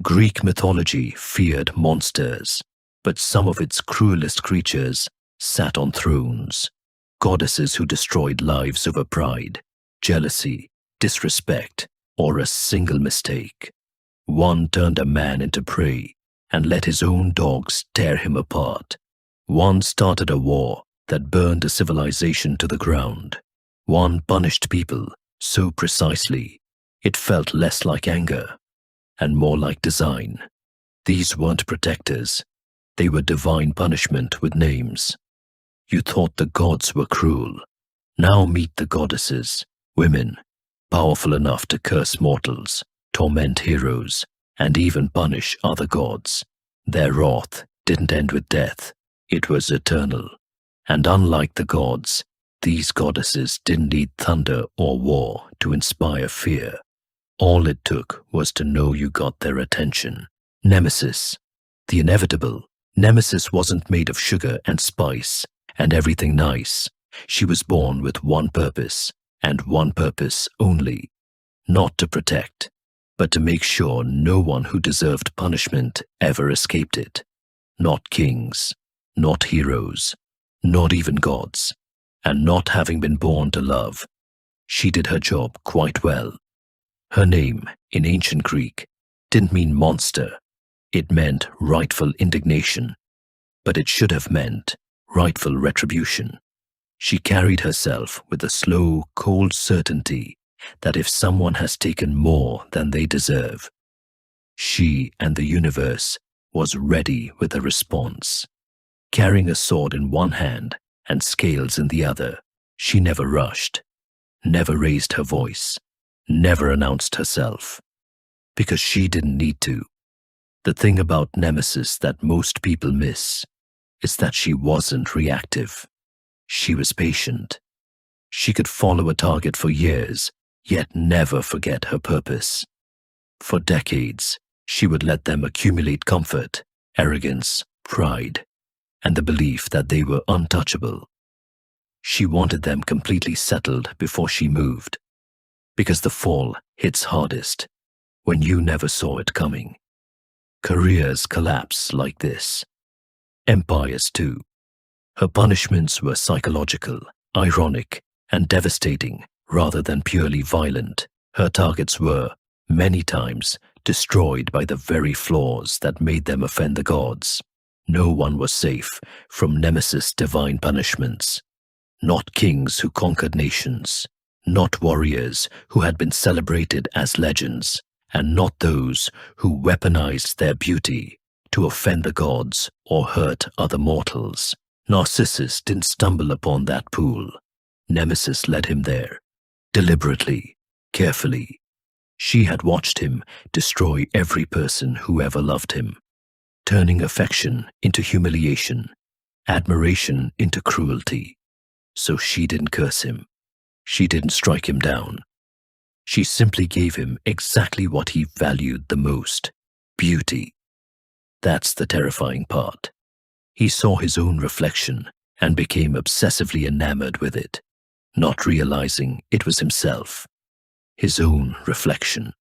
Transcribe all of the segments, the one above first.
Greek mythology feared monsters, but some of its cruelest creatures sat on thrones, goddesses who destroyed lives over pride, jealousy, disrespect, or a single mistake. One turned a man into prey and let his own dogs tear him apart. One started a war that burned a civilization to the ground. One punished people so precisely it felt less like anger and more like design. These weren't protectors. They were divine punishment with names. You thought the gods were cruel. Now meet the goddesses, women, powerful enough to curse mortals, torment heroes, and even punish other gods. Their wrath didn't end with death. It was eternal. And unlike the gods, these goddesses didn't need thunder or war to inspire fear. All it took was to know you got their attention. Nemesis, the inevitable. Nemesis wasn't made of sugar and spice and everything nice. She was born with one purpose, and one purpose only. Not to protect, but to make sure no one who deserved punishment ever escaped it. Not kings, not heroes, not even gods, and not having been born to love. She did her job quite well. Her name, in ancient Greek, didn't mean monster. It meant rightful indignation, but it should have meant rightful retribution. She carried herself with a slow, cold certainty that if someone has taken more than they deserve, she and the universe was ready with a response. Carrying a sword in one hand and scales in the other, she never rushed, never raised her voice, never announced herself, because she didn't need to. The thing about Nemesis that most people miss is that she wasn't reactive. She was patient. She could follow a target for years, yet never forget her purpose. For decades, she would let them accumulate comfort, arrogance, pride, and the belief that they were untouchable. She wanted them completely settled before she moved, because the fall hits hardest when you never saw it coming. Careers collapse like this. Empires too. Her punishments were psychological, ironic, and devastating rather than purely violent. Her targets were, many times, destroyed by the very flaws that made them offend the gods. No one was safe from Nemesis' divine punishments. Not kings who conquered nations, not warriors who had been celebrated as legends, and not those who weaponized their beauty to offend the gods or hurt other mortals. Narcissus didn't stumble upon that pool. Nemesis led him there, deliberately, carefully. She had watched him destroy every person who ever loved him, turning affection into humiliation, admiration into cruelty. So she didn't curse him. She didn't strike him down. She simply gave him exactly what he valued the most: beauty. That's the terrifying part. He saw his own reflection and became obsessively enamored with it, not realizing it was himself, his own reflection,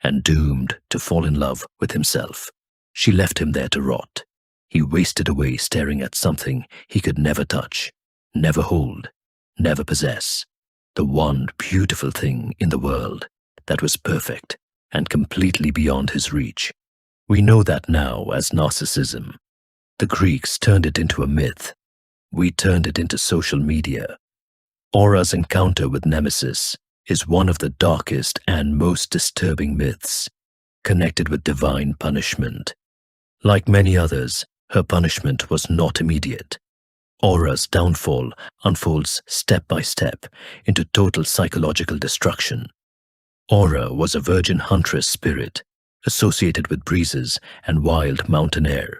and doomed to fall in love with himself. She left him there to rot. He wasted away staring at something he could never touch, never hold, never possess. The one beautiful thing in the world that was perfect and completely beyond his reach. We know that now as narcissism. The Greeks turned it into a myth. We turned it into social media. Aura's encounter with Nemesis is one of the darkest and most disturbing myths, connected with divine punishment. Like many others, her punishment was not immediate. Aura's downfall unfolds step by step into total psychological destruction. Aura was a virgin huntress spirit, associated with breezes and wild mountain air.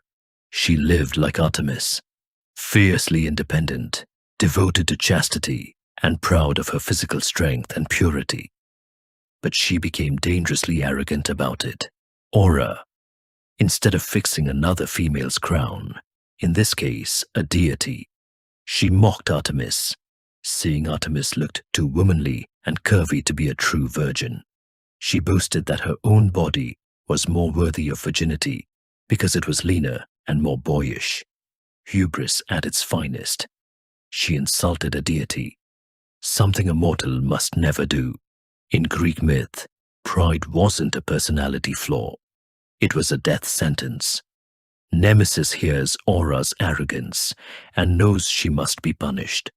She lived like Artemis, fiercely independent, devoted to chastity, and proud of her physical strength and purity. But she became dangerously arrogant about it. Aura, instead of fixing another female's crown, in this case a deity, she mocked Artemis, seeing Artemis looked too womanly and curvy to be a true virgin. She boasted that her own body was more worthy of virginity because it was leaner and more boyish. Hubris at its finest. She insulted a deity, something a mortal must never do. In Greek myth, pride wasn't a personality flaw. It was a death sentence. Nemesis hears Aura's arrogance and knows she must be punished,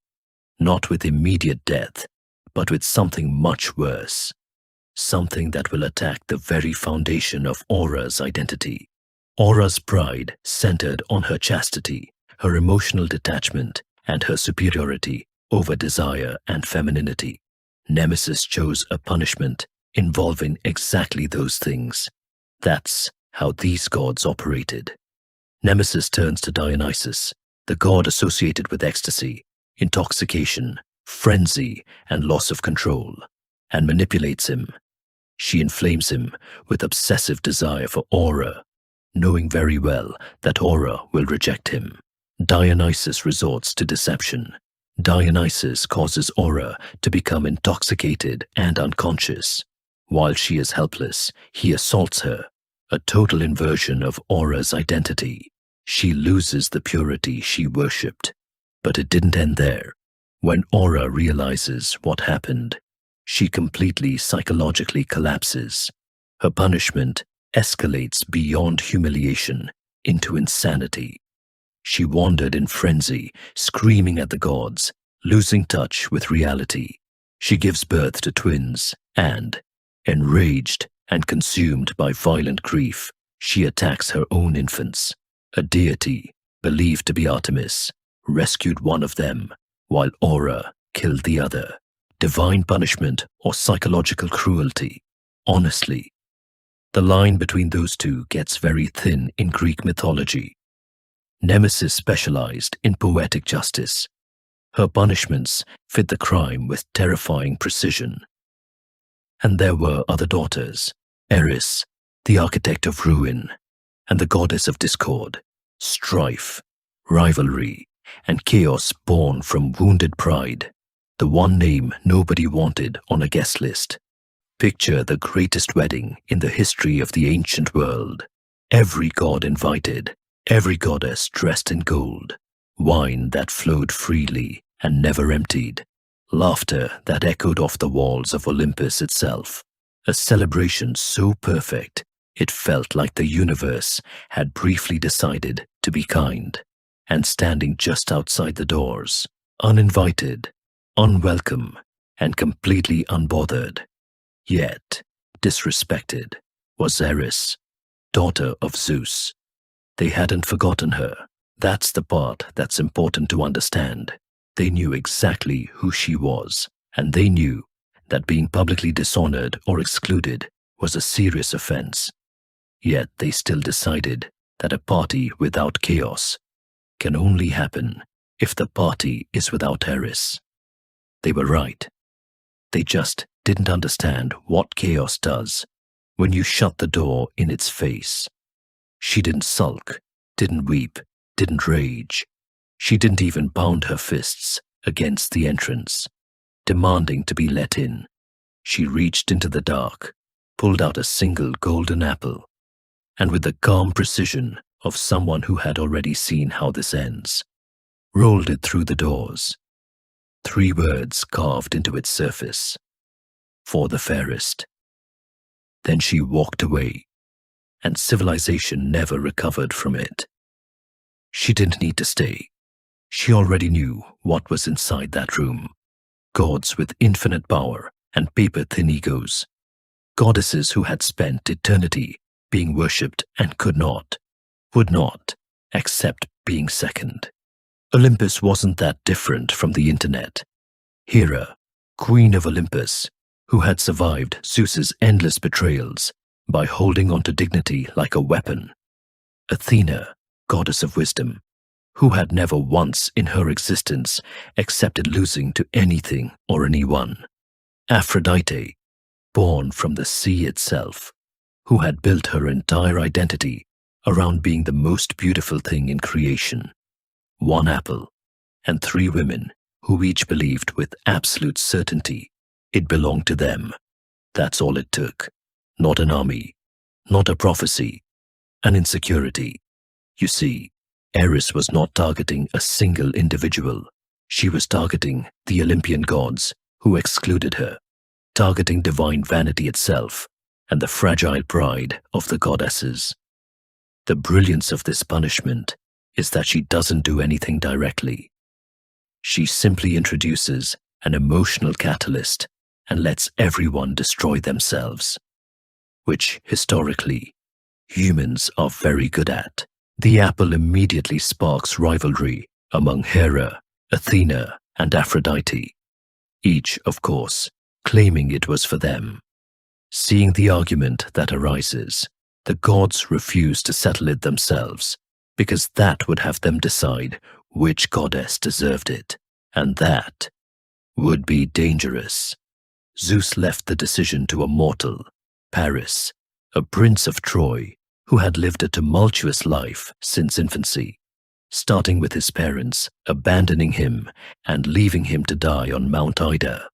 not with immediate death, but with something much worse, something that will attack the very foundation of Aura's identity. Aura's pride centered on her chastity, her emotional detachment, and her superiority over desire and femininity. Nemesis chose a punishment involving exactly those things. That's how these gods operated. Nemesis turns to Dionysus, the god associated with ecstasy, intoxication, frenzy, and loss of control, and manipulates him. She inflames him with obsessive desire for Aura, knowing very well that Aura will reject him. Dionysus resorts to deception. Dionysus causes Aura to become intoxicated and unconscious. While she is helpless, he assaults her, a total inversion of Aura's identity. She loses the purity she worshipped. But it didn't end there. When Aura realizes what happened, she completely psychologically collapses. Her punishment escalates beyond humiliation into insanity. She wandered in frenzy, screaming at the gods, losing touch with reality. She gives birth to twins, and, enraged and consumed by violent grief, she attacks her own infants. A deity, believed to be Artemis, rescued one of them, while Aura killed the other. Divine punishment or psychological cruelty? Honestly, the line between those two gets very thin in Greek mythology. Nemesis specialized in poetic justice. Her punishments fit the crime with terrifying precision. And there were other daughters, Eris, the architect of ruin, and the goddess of discord, strife, rivalry, and chaos born from wounded pride, the one name nobody wanted on a guest list. Picture the greatest wedding in the history of the ancient world. Every god invited, every goddess dressed in gold, wine that flowed freely and never emptied, laughter that echoed off the walls of Olympus itself. A celebration so perfect, it felt like the universe had briefly decided to be kind. And standing just outside the doors, uninvited, unwelcome, and completely unbothered, yet disrespected, was Eris, daughter of Zeus. They hadn't forgotten her. That's the part that's important to understand. They knew exactly who she was, and they knew that being publicly dishonored or excluded was a serious offense. Yet they still decided that a party without chaos can only happen if the party is without Eris. They were right. They just didn't understand what chaos does when you shut the door in its face. She didn't sulk, didn't weep, didn't rage. She didn't even pound her fists against the entrance, demanding to be let in. She reached into the dark, pulled out a single golden apple, and with the calm precision of someone who had already seen how this ends, rolled it through the doors. 3 words carved into its surface: for the fairest. Then she walked away, and civilization never recovered from it. She didn't need to stay. She already knew what was inside that room. Gods with infinite power and paper-thin egos. Goddesses who had spent eternity being worshipped and could not, would not, accept being second. Olympus wasn't that different from the internet. Hera, queen of Olympus, who had survived Zeus's endless betrayals by holding on to dignity like a weapon. Athena, goddess of wisdom, who had never once in her existence accepted losing to anything or anyone. Aphrodite, born from the sea itself, who had built her entire identity around being the most beautiful thing in creation. 1 apple, and 3 women who each believed with absolute certainty it belonged to them. That's all it took. Not an army, not a prophecy, an insecurity. You see, Eris was not targeting a single individual. She was targeting the Olympian gods who excluded her, targeting divine vanity itself and the fragile pride of the goddesses. The brilliance of this punishment is that she doesn't do anything directly. She simply introduces an emotional catalyst and lets everyone destroy themselves, which historically humans are very good at. The apple immediately sparks rivalry among Hera, Athena, and Aphrodite, each, of course, claiming it was for them. Seeing the argument that arises, the gods refuse to settle it themselves, because that would have them decide which goddess deserved it, and that would be dangerous. Zeus left the decision to a mortal, Paris, a prince of Troy, who had lived a tumultuous life since infancy, starting with his parents abandoning him and leaving him to die on Mount Ida.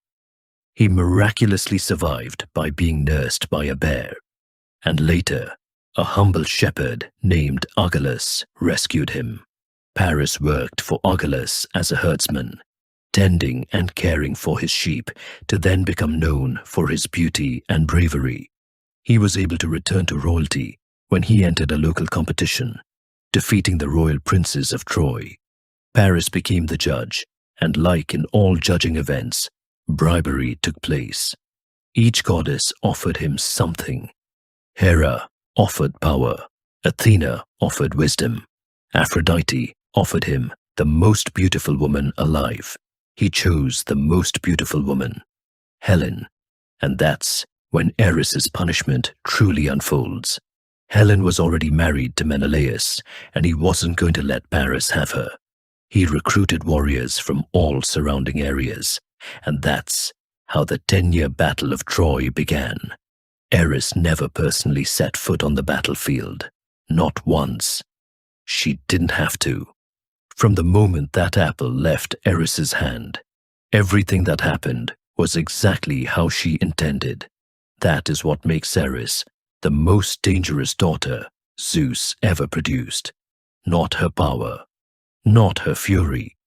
He miraculously survived by being nursed by a bear, and later, a humble shepherd named Artemis rescued him. Paris worked for Artemis as a herdsman, tending and caring for his sheep, to then become known for his beauty and bravery. He was able to return to royalty when he entered a local competition, defeating the royal princes of Troy. Paris became the judge, and like in all judging events, bribery took place. Each goddess offered him something. Hera offered power, Athena offered wisdom, Aphrodite offered him the most beautiful woman alive. He chose the most beautiful woman, Helen, and that's when Eris's punishment truly unfolds. Helen was already married to Menelaus, and he wasn't going to let Paris have her. He recruited warriors from all surrounding areas, and that's how the 10-year Battle of Troy began. Eris never personally set foot on the battlefield, not once. She didn't have to. From the moment that apple left Eris's hand, everything that happened was exactly how she intended. That is what makes Eris the most dangerous daughter Zeus ever produced. Not her power, not her fury,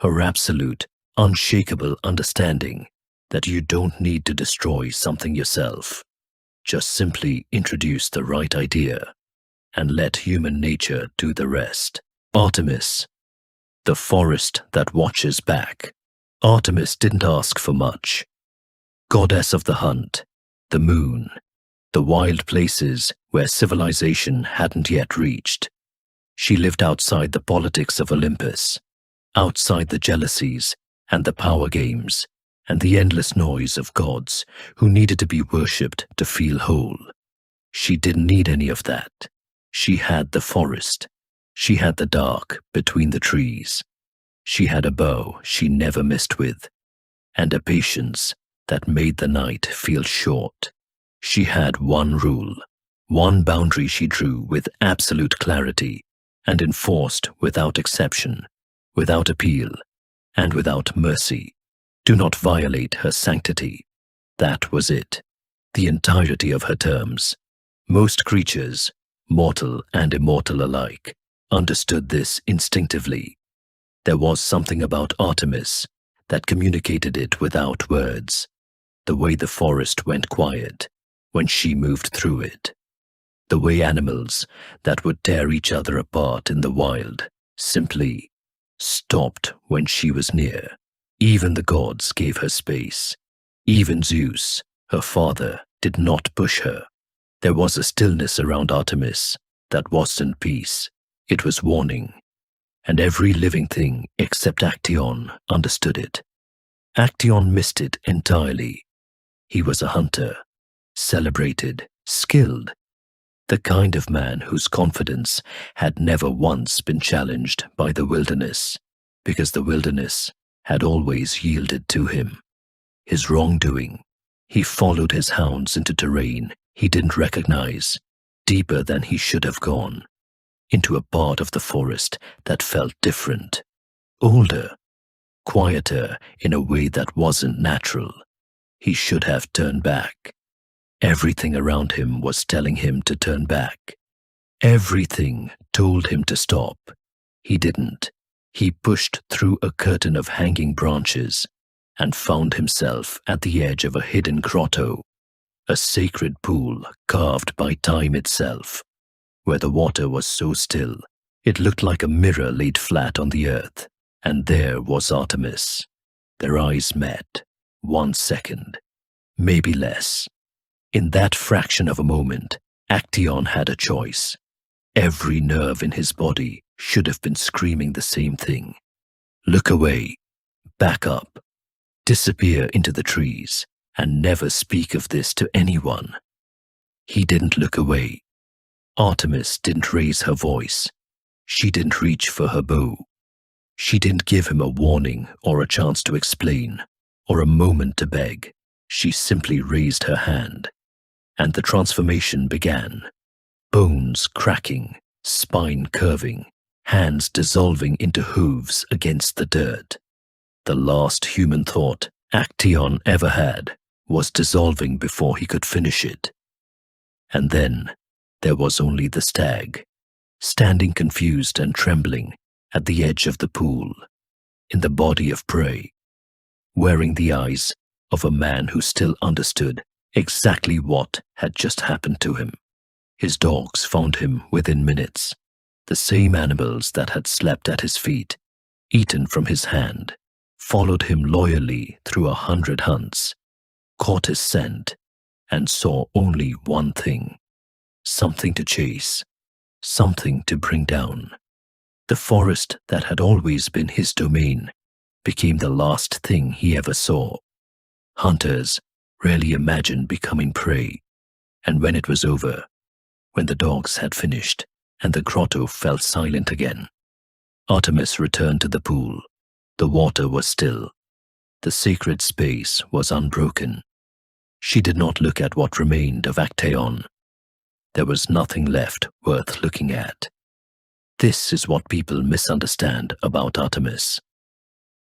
her absolute, unshakable understanding that you don't need to destroy something yourself. Just simply introduce the right idea and let human nature do the rest. Artemis, the forest that watches back. Artemis didn't ask for much. Goddess of the hunt, the moon, the wild places where civilization hadn't yet reached. She lived outside the politics of Olympus, outside the jealousies and the power games and the endless noise of gods who needed to be worshipped to feel whole. She didn't need any of that. She had the forest. She had the dark between the trees. She had a bow she never missed with, and a patience that made the night feel short. She had one rule, one boundary she drew with absolute clarity and enforced without exception, without appeal, and without mercy. Do not violate her sanctity. That was it, the entirety of her terms. Most creatures, mortal and immortal alike, understood this instinctively. There was something about Artemis that communicated it without words, the way the forest went quiet when she moved through it, the way animals that would tear each other apart in the wild simply stopped when she was near. Even the gods gave her space. Even Zeus, her father, did not push her. There was a stillness around Artemis that wasn't peace. It was warning. And every living thing except Actaeon understood it. Actaeon missed it entirely. He was a hunter, celebrated, skilled, the kind of man whose confidence had never once been challenged by the wilderness, because the wilderness had always yielded to him. His wrongdoing, he followed his hounds into terrain he didn't recognize, deeper than he should have gone, into a part of the forest that felt different, older, quieter in a way that wasn't natural. He should have turned back. Everything around him was telling him to turn back. Everything told him to stop. He didn't. He pushed through a curtain of hanging branches and found himself at the edge of a hidden grotto, a sacred pool carved by time itself, where the water was so still it looked like a mirror laid flat on the earth, and there was Artemis. Their eyes met. 1 second, maybe less. In that fraction of a moment, Actaeon had a choice. Every nerve in his body should have been screaming the same thing. Look away, back up, disappear into the trees, and never speak of this to anyone. He didn't look away. Artemis didn't raise her voice. She didn't reach for her bow. She didn't give him a warning or a chance to explain, or a moment to beg. She simply raised her hand, and the transformation began. Bones cracking, spine curving, hands dissolving into hooves against the dirt. The last human thought Actaeon ever had was dissolving before he could finish it. And then there was only the stag, standing confused and trembling at the edge of the pool, in the body of prey, wearing the eyes of a man who still understood exactly what had just happened to him. His dogs found him within minutes, the same animals that had slept at his feet, eaten from his hand, followed him loyally through 100 hunts, caught his scent, and saw only one thing: something to chase, something to bring down. The forest that had always been his domain became the last thing he ever saw. Hunters rarely imagined becoming prey, and when it was over, when the dogs had finished and the grotto fell silent again, Artemis returned to the pool. The water was still. The sacred space was unbroken. She did not look at what remained of Actaeon. There was nothing left worth looking at. This is what people misunderstand about Artemis.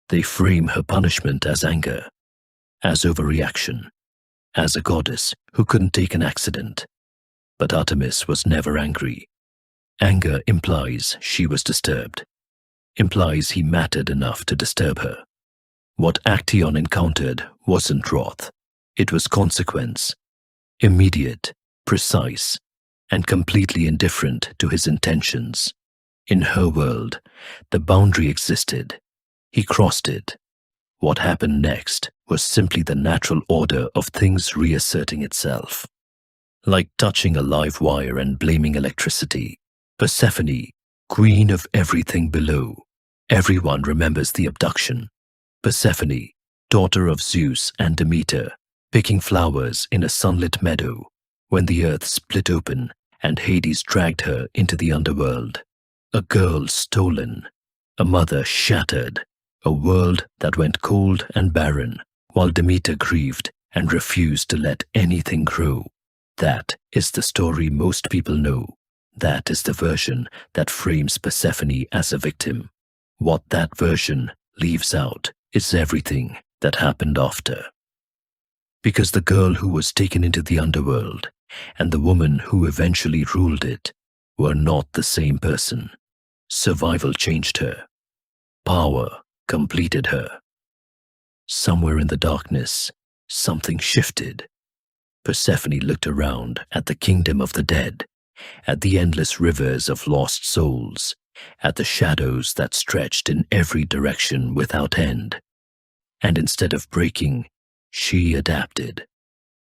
They frame her punishment as anger, as overreaction, as a goddess who couldn't take an accident. But Artemis was never angry. Anger implies she was disturbed, implies he mattered enough to disturb her. What Actaeon encountered wasn't wrath, it was consequence, immediate, precise, and completely indifferent to his intentions. In her world, the boundary existed. He crossed it. What happened next was simply the natural order of things reasserting itself. Like touching a live wire and blaming electricity, Persephone, queen of everything below. Everyone remembers the abduction. Persephone, daughter of Zeus and Demeter, picking flowers in a sunlit meadow when the earth split open and Hades dragged her into the underworld. A girl stolen, a mother shattered, a world that went cold and barren while Demeter grieved and refused to let anything grow. That is the story most people know. That is the version that frames Persephone as a victim. What that version leaves out is everything that happened after. Because the girl who was taken into the underworld and the woman who eventually ruled it were not the same person. Survival changed her. Power completed her. Somewhere in the darkness, something shifted. Persephone looked around at the kingdom of the dead, at the endless rivers of lost souls, at the shadows that stretched in every direction without end. And instead of breaking, she adapted.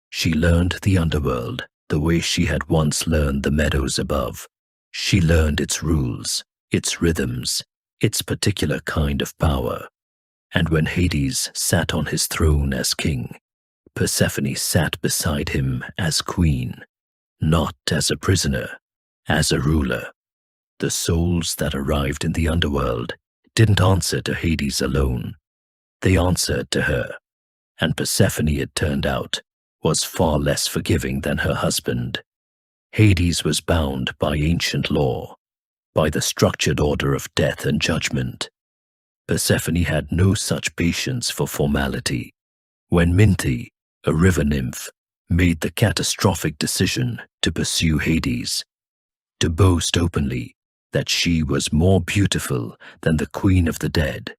She learned the underworld the way she had once learned the meadows above. She learned its rules, its rhythms, its particular kind of power. And when Hades sat on his throne as king, Persephone sat beside him as queen, not as a prisoner, as a ruler. The souls that arrived in the underworld didn't answer to Hades alone. They answered to her, and Persephone, it turned out, was far less forgiving than her husband. Hades was bound by ancient law, by the structured order of death and judgment. Persephone had no such patience for formality. When Minthi, a river nymph, made the catastrophic decision to pursue Hades, to boast openly that she was more beautiful than the queen of the dead,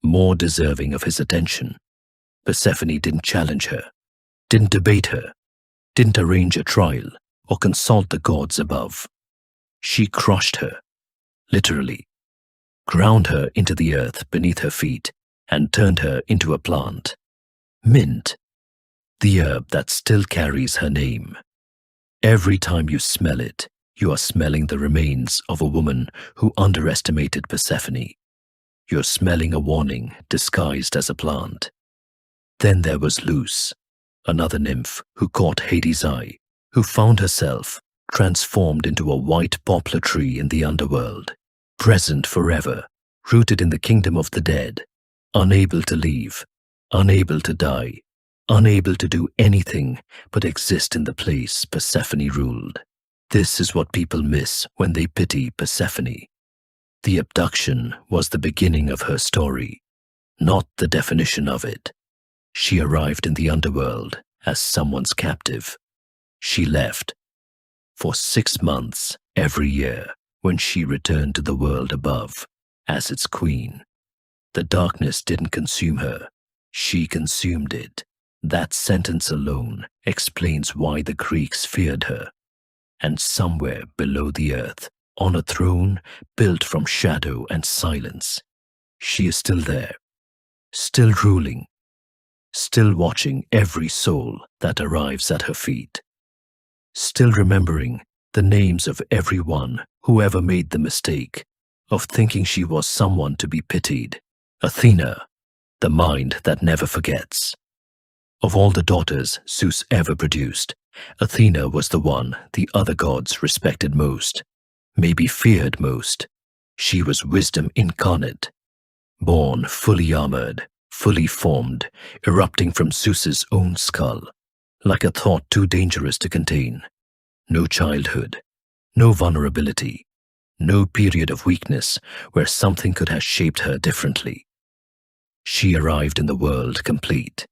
more deserving of his attention. Persephone didn't challenge her, didn't debate her, didn't arrange a trial or consult the gods above. She crushed her, literally, ground her into the earth beneath her feet, and turned her into a plant. Mint, the herb that still carries her name. Every time you smell it, you are smelling the remains of a woman who underestimated Persephone. You're smelling a warning disguised as a plant. Then there was Luce, another nymph who caught Hades' eye, who found herself transformed into a white poplar tree in the underworld, present forever, rooted in the kingdom of the dead, unable to leave, unable to die, unable to do anything but exist in the place Persephone ruled. This is what people miss when they pity Persephone. The abduction was the beginning of her story, not the definition of it. She arrived in the underworld as someone's captive. She left for 6 months every year when she returned to the world above as its queen. The darkness didn't consume her. She consumed it. That sentence alone explains why the Greeks feared her. And somewhere below the earth, on a throne built from shadow and silence, she is still there, still ruling, still watching every soul that arrives at her feet, still remembering the names of everyone who ever made the mistake of thinking she was someone to be pitied. Athena, the mind that never forgets. Of all the daughters Zeus ever produced, Athena was the one the other gods respected most, maybe feared most. She was wisdom incarnate, born fully armored, fully formed, erupting from Zeus's own skull, like a thought too dangerous to contain. No childhood, no vulnerability, no period of weakness where something could have shaped her differently. She arrived in the world complete,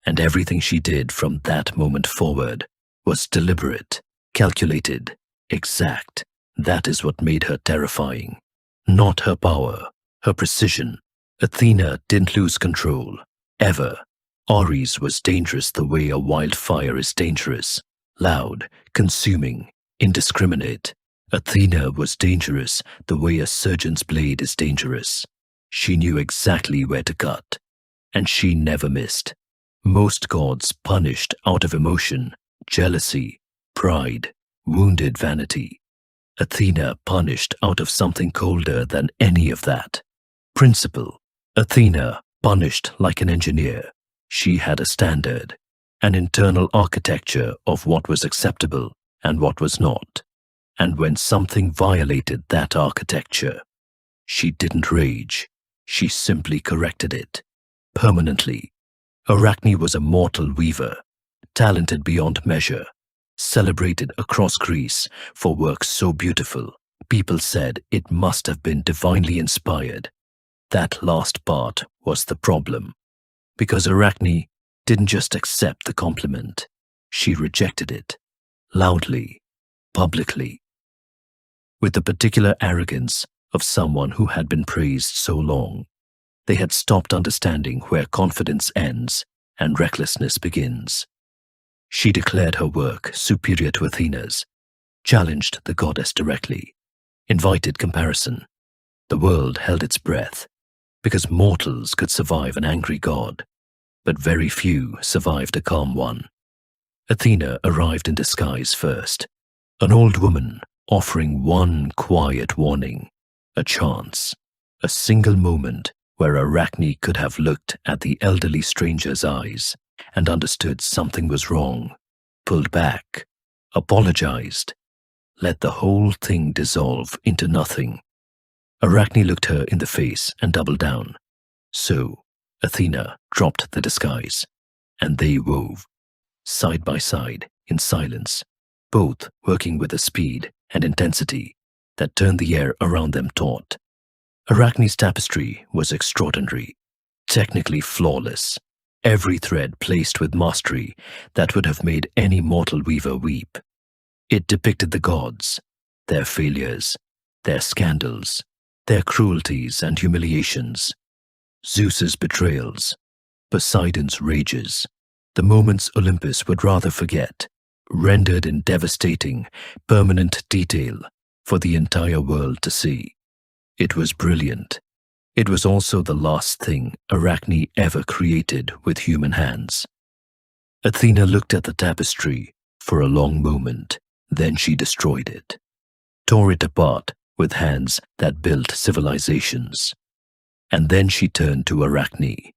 and everything she did from that moment forward was deliberate, calculated, exact. That is what made her terrifying. Not her power, her precision. Athena didn't lose control, ever. Ares was dangerous the way a wildfire is dangerous, loud, consuming, indiscriminate. Athena was dangerous the way a surgeon's blade is dangerous. She knew exactly where to cut, and she never missed. Most gods punished out of emotion, jealousy, pride, wounded vanity. Athena punished out of something colder than any of that. Principle. Athena punished like an engineer. She had a standard, an internal architecture of what was acceptable and what was not. And when something violated that architecture, she didn't rage. She simply corrected it, permanently. Arachne was a mortal weaver, talented beyond measure, celebrated across Greece for work so beautiful, people said it must have been divinely inspired. That last part was the problem, because Arachne didn't just accept the compliment, she rejected it, loudly, publicly, with the particular arrogance of someone who had been praised so long. They had stopped understanding where confidence ends and recklessness begins. She declared her work superior to Athena's, challenged the goddess directly, invited comparison. The world held its breath, because mortals could survive an angry god, but very few survived a calm one. Athena arrived in disguise first, an old woman offering one quiet warning, a chance, a single moment where Arachne could have looked at the elderly stranger's eyes and understood something was wrong, pulled back, apologized, let the whole thing dissolve into nothing. Arachne looked her in the face and doubled down. So, Athena dropped the disguise, and they wove, side by side, in silence, both working with a speed and intensity that turned the air around them taut. Arachne's tapestry was extraordinary, technically flawless, every thread placed with mastery that would have made any mortal weaver weep. It depicted the gods, their failures, their scandals, their cruelties and humiliations, Zeus's betrayals, Poseidon's rages, the moments Olympus would rather forget, rendered in devastating, permanent detail for the entire world to see. It was brilliant. It was also the last thing Arachne ever created with human hands. Athena looked at the tapestry for a long moment, then she destroyed it, tore it apart with hands that built civilizations. And then she turned to Arachne,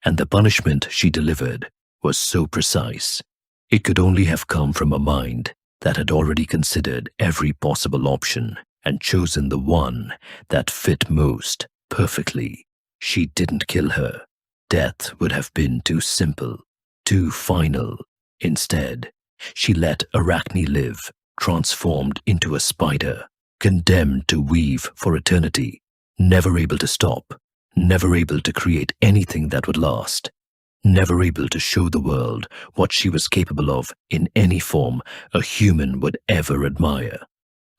and the punishment she delivered was so precise, it could only have come from a mind that had already considered every possible option and chosen the one that fit most perfectly. She didn't kill her. Death would have been too simple, too final. Instead, she let Arachne live, transformed into a spider, condemned to weave for eternity, never able to stop, never able to create anything that would last, never able to show the world what she was capable of in any form a human would ever admire.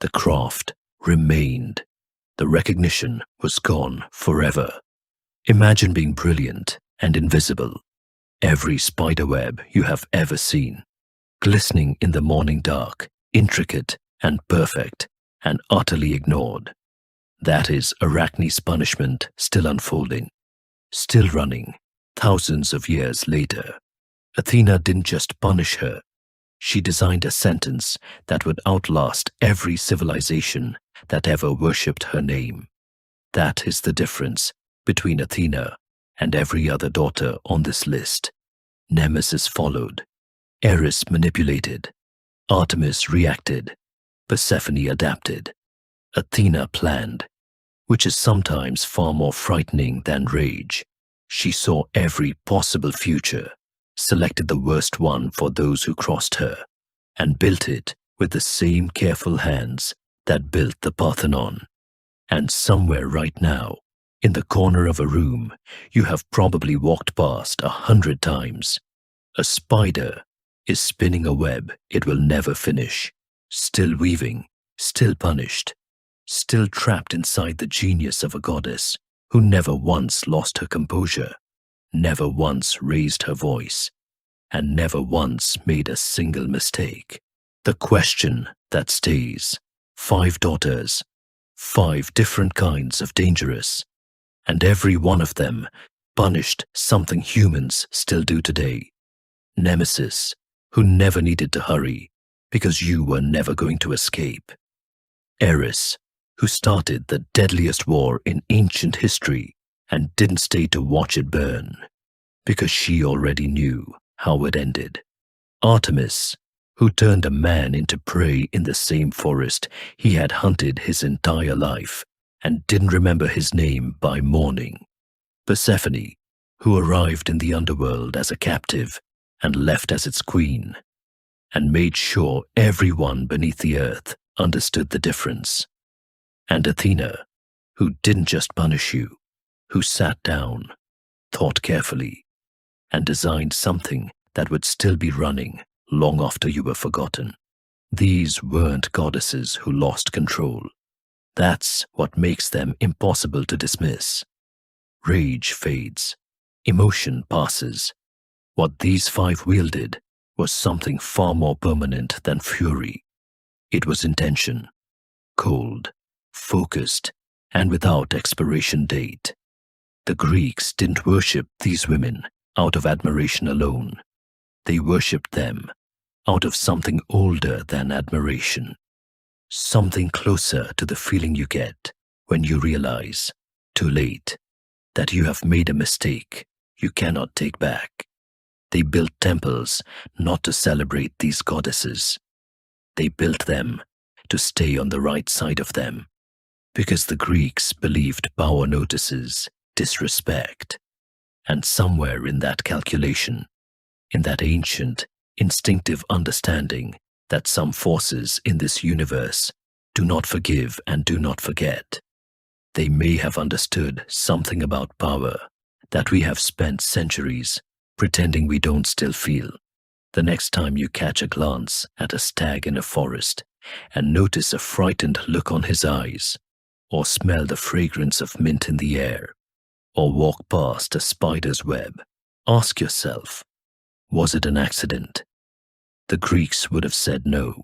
The craft remained. The recognition was gone forever. Imagine being brilliant and invisible. Every spiderweb you have ever seen, glistening in the morning dark, intricate and perfect, and utterly ignored. That is Arachne's punishment still unfolding, still running, thousands of years later. Athena didn't just punish her. She designed a sentence that would outlast every civilization that ever worshipped her name. That is the difference between Athena and every other daughter on this list. Nemesis followed. Eris manipulated. Artemis reacted. Persephone adapted. Athena planned, which is sometimes far more frightening than rage. She saw every possible future, selected the worst one for those who crossed her, and built it with the same careful hands that built the Parthenon. And somewhere right now, in the corner of a room you have probably walked past 100 times, a spider is spinning a web it will never finish, still weaving, still punished, still trapped inside the genius of a goddess who never once lost her composure, never once raised her voice, and never once made a single mistake. The question that stays: 5 daughters, 5 different kinds of dangerous, and every one of them punished something humans still do today. Nemesis, who never needed to hurry because you were never going to escape. Eris, who started the deadliest war in ancient history and didn't stay to watch it burn because she already knew how it ended. Artemis, who turned a man into prey in the same forest he had hunted his entire life and didn't remember his name by morning. Persephone, who arrived in the underworld as a captive and left as its queen, and made sure everyone beneath the earth understood the difference. And Athena, who didn't just punish you, who sat down, thought carefully, and designed something that would still be running long after you were forgotten. These weren't goddesses who lost control. That's what makes them impossible to dismiss. Rage fades. Emotion passes. What these 5 wielded was something far more permanent than fury. It was intention, cold, focused, and without expiration date. The Greeks didn't worship these women out of admiration alone. They worshipped them out of something older than admiration, something closer to the feeling you get when you realize, too late, that you have made a mistake you cannot take back. They built temples not to celebrate these goddesses. They built them to stay on the right side of them, because the Greeks believed power notices disrespect. And somewhere in that calculation, in that ancient, instinctive understanding that some forces in this universe do not forgive and do not forget, they may have understood something about power that we have spent centuries pretending we don't still feel. The next time you catch a glance at a stag in a forest and notice a frightened look on his eyes, or smell the fragrance of mint in the air, or walk past a spider's web, ask yourself, was it an accident? The Greeks would have said no.